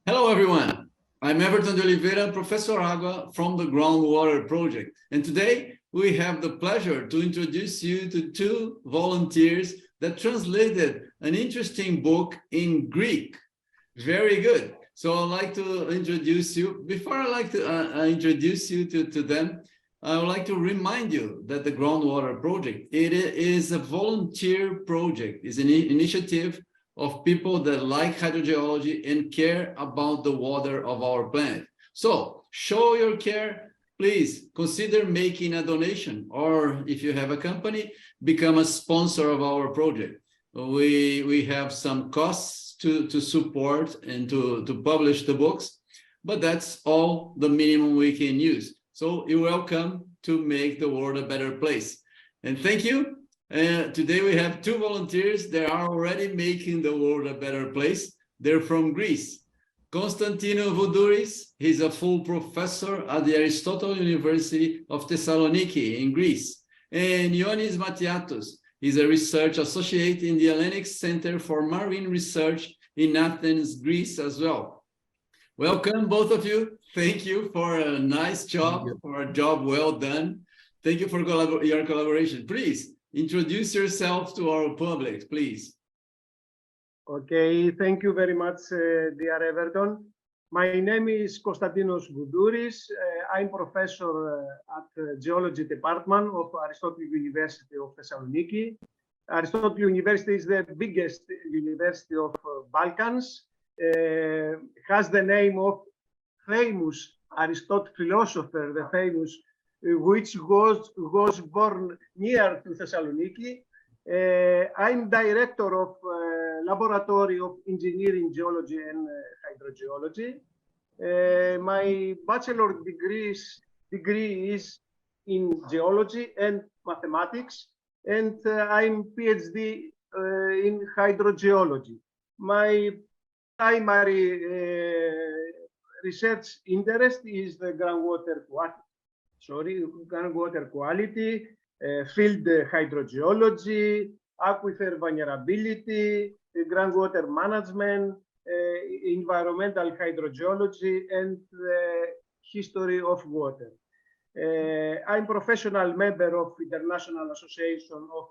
Hello, everyone. I'm Everton de Oliveira, Professor Agua from the Groundwater project. And today we have the pleasure to introduce you to two volunteers that translated an interesting book in Greek. Very good. So I'd like to introduce you. Before I like to introduce you to them, I would like to remind you that the Groundwater project, it is a volunteer project. It's an initiative of people that like hydrogeology and care about the water of our planet. So show your care. Please consider making a donation, or if you have a company, become a sponsor of our project. We have some costs to support and to publish the books, but that's all the minimum we can use. So you're welcome to make the world a better place. And thank you. Today we have two volunteers that are already making the world a better place. They're from Greece. Konstantinos Voudouris, he's a full professor at the Aristotle University of Thessaloniki in Greece. And Ioannis Matiatos, he's a research associate in the Hellenic Center for Marine Research in Athens, Greece as well. Welcome, both of you. Thank you for a nice job, for a job well done. Thank you for your collaboration. Please introduce yourself to our public, please. Okay, thank you very much, dear Everton. My name is Konstantinos Voudouris. I'm professor at the Geology Department of Aristotle University of Thessaloniki. Aristotle University is the biggest university of Balkans. Has the name of famous Aristotle philosopher, the famous, which was born near to Thessaloniki. I'm director of Laboratory of Engineering Geology and Hydrogeology. My bachelor degree is in geology and mathematics, and I'm PhD in hydrogeology. My primary research interest is the groundwater quality, field hydrogeology, aquifer vulnerability, groundwater management, environmental hydrogeology, and the history of water. I'm professional member of International Association of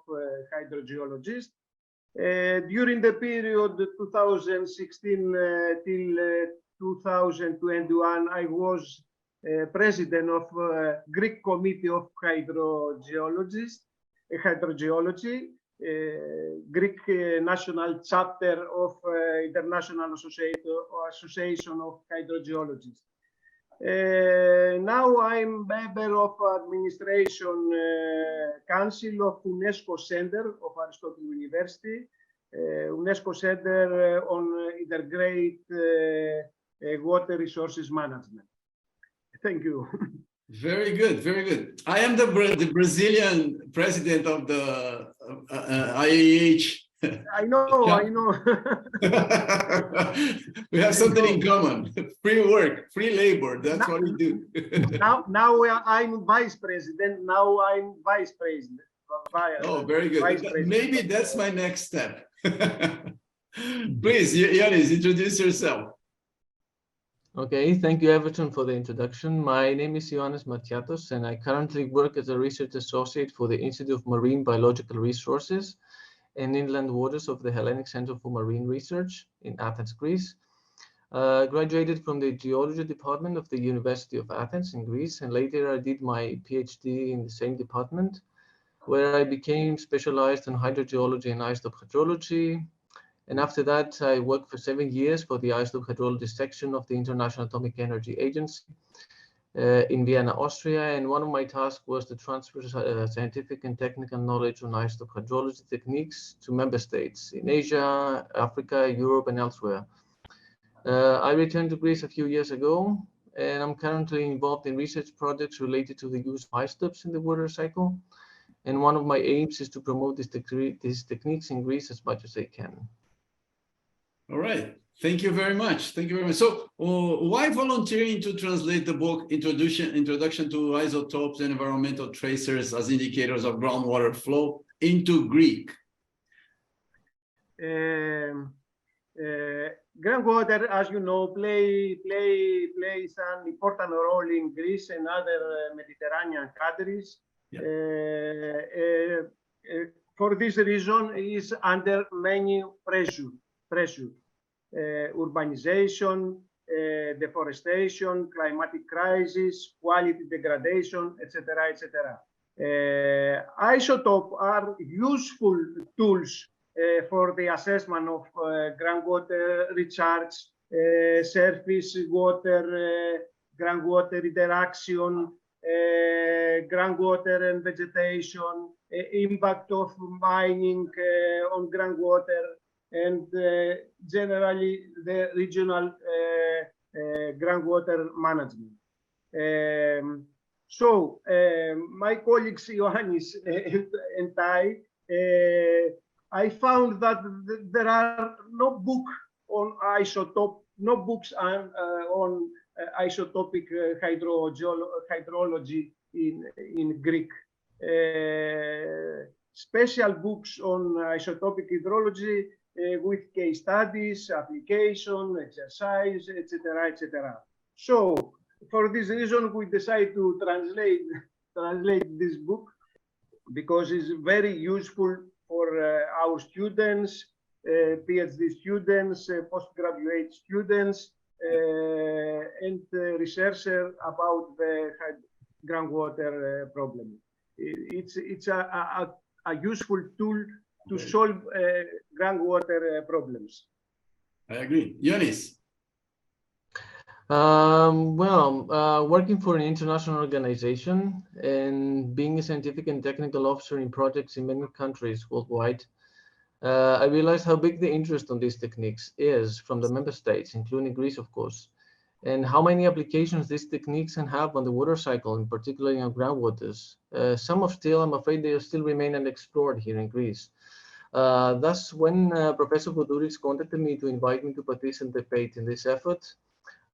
Hydrogeologists. During the period 2016 till 2021, I was president of Greek Committee of Hydrogeology, Greek National Chapter of International Association of Hydrogeologists. Now I'm member of Administration Council of UNESCO Center of Aristotle University, UNESCO Center on Integrated Water Resources Management. Thank you. Very good, very good. I am the Brazilian president of the IAH. I know. We have something in common. Free work, free labor. That's what we do. now I'm vice president. Now I'm vice president. Oh, very good. Maybe that's my next step. Please, Ioannis, introduce yourself. Okay, thank you, Everton, for the introduction. My name is Ioannis Matiatos, and I currently work as a research associate for the Institute of Marine Biological Resources and Inland Waters of the Hellenic Center for Marine Research in Athens, Greece. Graduated from the Geology Department of the University of Athens in Greece, and later I did my PhD in the same department, where I became specialized in hydrogeology and isotope hydrology. And after that, I worked for 7 years for the isotope hydrology section of the International Atomic Energy Agency in Vienna, Austria. And one of my tasks was to transfer scientific and technical knowledge on isotope hydrology techniques to member states in Asia, Africa, Europe, and elsewhere. I returned to Greece a few years ago, and I'm currently involved in research projects related to the use of isotopes in the water cycle. And one of my aims is to promote these techniques in Greece as much as I can. All right. Thank you very much. Thank you very much. So why volunteering to translate the book Introduction to Isotopes and Environmental Tracers as Indicators of Groundwater Flow into Greek? groundwater, as you know, plays an important role in Greece and other Mediterranean countries. Yeah. For this reason, it is under many pressure. Urbanization, deforestation, climatic crisis, quality degradation, etc., etc. Isotopes are useful tools for the assessment of groundwater recharge, surface water, groundwater interaction, groundwater and vegetation, impact of mining on groundwater, and generally the regional groundwater management. So my colleagues Ioannis and I found that there are no books on isotopic hydrology in Greek. Special books on isotopic hydrology with case studies, application, exercise, etc., etc. So, for this reason, we decided to translate this book because it's very useful for our students, PhD students, postgraduate students, and researchers about the groundwater problem. It's a useful tool to solve groundwater problems. I agree. Ioannis. Working for an international organization and being a scientific and technical officer in projects in many countries worldwide, I realized how big the interest on these techniques is from the member states, including Greece, of course, and how many applications these techniques can have on the water cycle, and particularly on groundwaters. Some of still, I'm afraid, they still remain unexplored here in Greece. Thus, when Professor Voudouris contacted me to invite me to participate in this effort,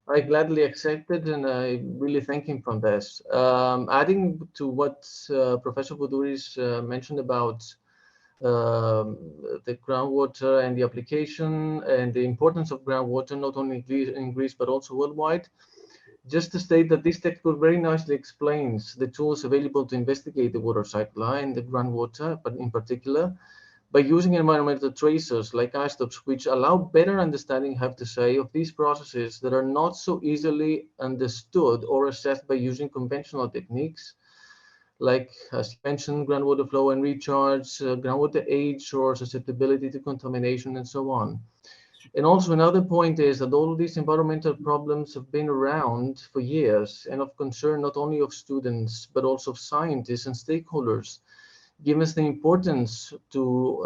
I gladly accepted, and I really thank him for this. Adding to what Professor Voudouris mentioned about the groundwater and the application and the importance of groundwater, not only in Greece, but also worldwide, just to state that this textbook very nicely explains the tools available to investigate the water cycle and the groundwater, but in particular, by using environmental tracers like isotopes, which allow better understanding, I have to say, of these processes that are not so easily understood or assessed by using conventional techniques, like, as you mentioned, groundwater flow and recharge, groundwater age or susceptibility to contamination, and so on. And also another point is that all of these environmental problems have been around for years and of concern not only of students, but also of scientists and stakeholders, given the importance to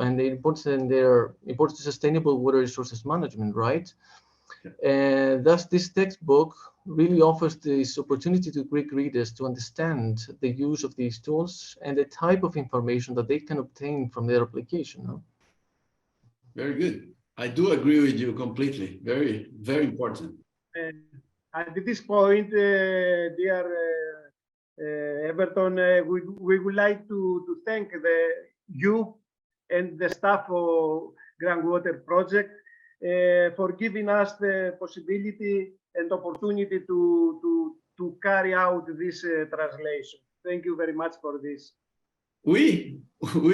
sustainable water resources management, right? And thus this textbook really offers this opportunity to Greek readers to understand the use of these tools and the type of information that they can obtain from their application. Huh? Very good. I do agree with you completely. Very, very important. At this point, dear Everton, we would like to thank you and the staff of Groundwater Project for giving us the possibility and opportunity to carry out this translation. Thank you very much for this. We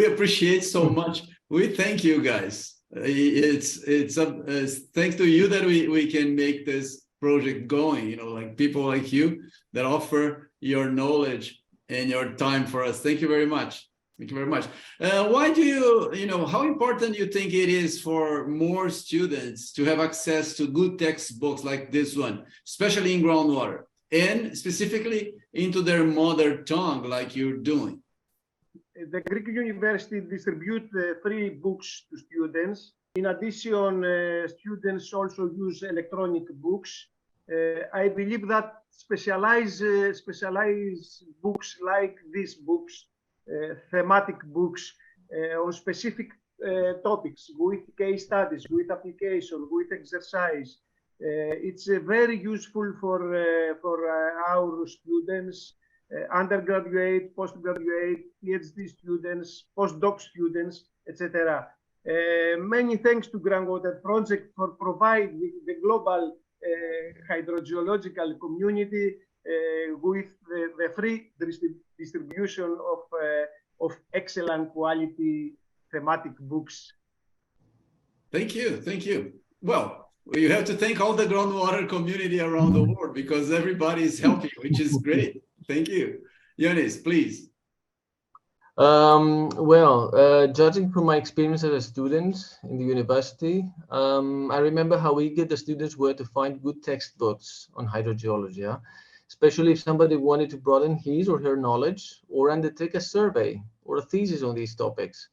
appreciate so much. We thank you guys. It's thanks to you that we can make this project going, you know, like people like you that offer your knowledge and your time for us. Thank you very much. Thank you very much. Why do you know, how important you think it is for more students to have access to good textbooks like this one, especially in groundwater, and specifically into their mother tongue like you're doing? The Greek University distributes free books to students. In addition, students also use electronic books. I believe that specialized books like these books, thematic books on specific topics with case studies, with application, with exercise. It's very useful for our students, undergraduate, postgraduate, PhD students, postdoc students, etc. Many thanks to Groundwater Project for providing the global hydrogeological community with the free distribution of excellent quality thematic books. Thank you, thank you. Well, you have to thank all the groundwater community around the world because everybody is helping, which is great. Thank you. Ioannis, please. Judging from my experience as a student in the university, I remember how eager the students were to find good textbooks on hydrogeology, especially if somebody wanted to broaden his or her knowledge or undertake a survey or a thesis on these topics.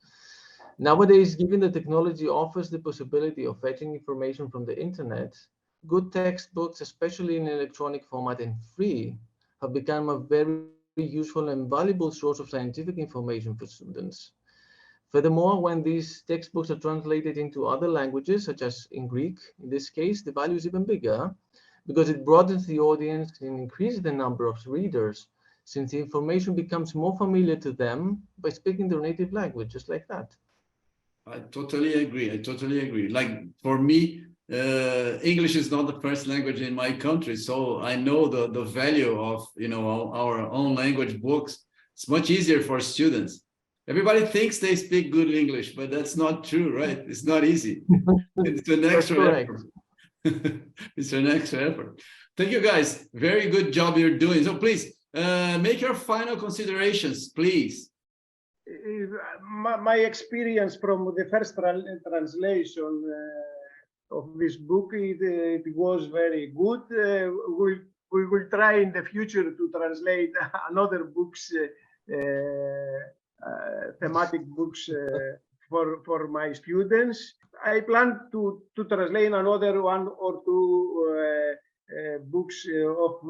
Nowadays, given that technology offers the possibility of fetching information from the internet, good textbooks, especially in electronic format and free, have become a very useful and valuable source of scientific information for students. Furthermore, when these textbooks are translated into other languages, such as in Greek, in this case, the value is even bigger because it broadens the audience and increases the number of readers, since the information becomes more familiar to them by speaking their native language, just like that. I totally agree. I totally agree. Like for me, English is not the first language in my country, so I know the value of our own language books. It's much easier for students. Everybody thinks they speak good English, but that's not true, right? It's not easy. It's an extra effort. It's an extra effort. Thank you, guys. Very good job you're doing. So please make your final considerations, please. My experience from the first translation of this book, it was very good. We will try in the future to translate another books, thematic books for my students. I plan to translate another one or two books of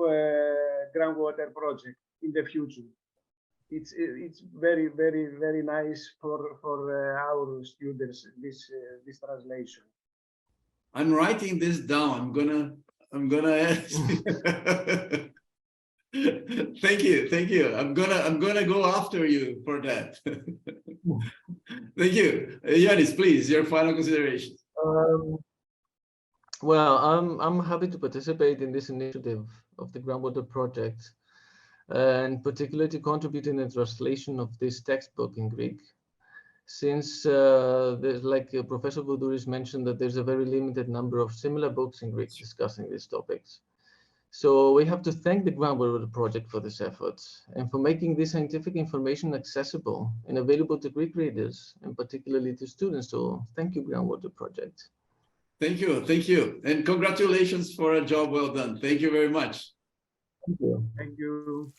Groundwater Project in the future. It's very, very, very nice for our students, this translation. I'm writing this down. I'm gonna ask. Thank you. I'm gonna go after you for that. Thank you. Ioannis, please, your final considerations. I'm happy to participate in this initiative of the Groundwater Project, and particularly to contribute in the translation of this textbook in Greek, since there's, like Professor Voudouris mentioned, that there's a very limited number of similar books in Greek discussing these topics. So we have to thank the Groundwater Project for this effort and for making this scientific information accessible and available to Greek readers, and particularly to students. So thank you, Groundwater Project. Thank you. And congratulations for a job well done. Thank you very much. Thank you. Thank you.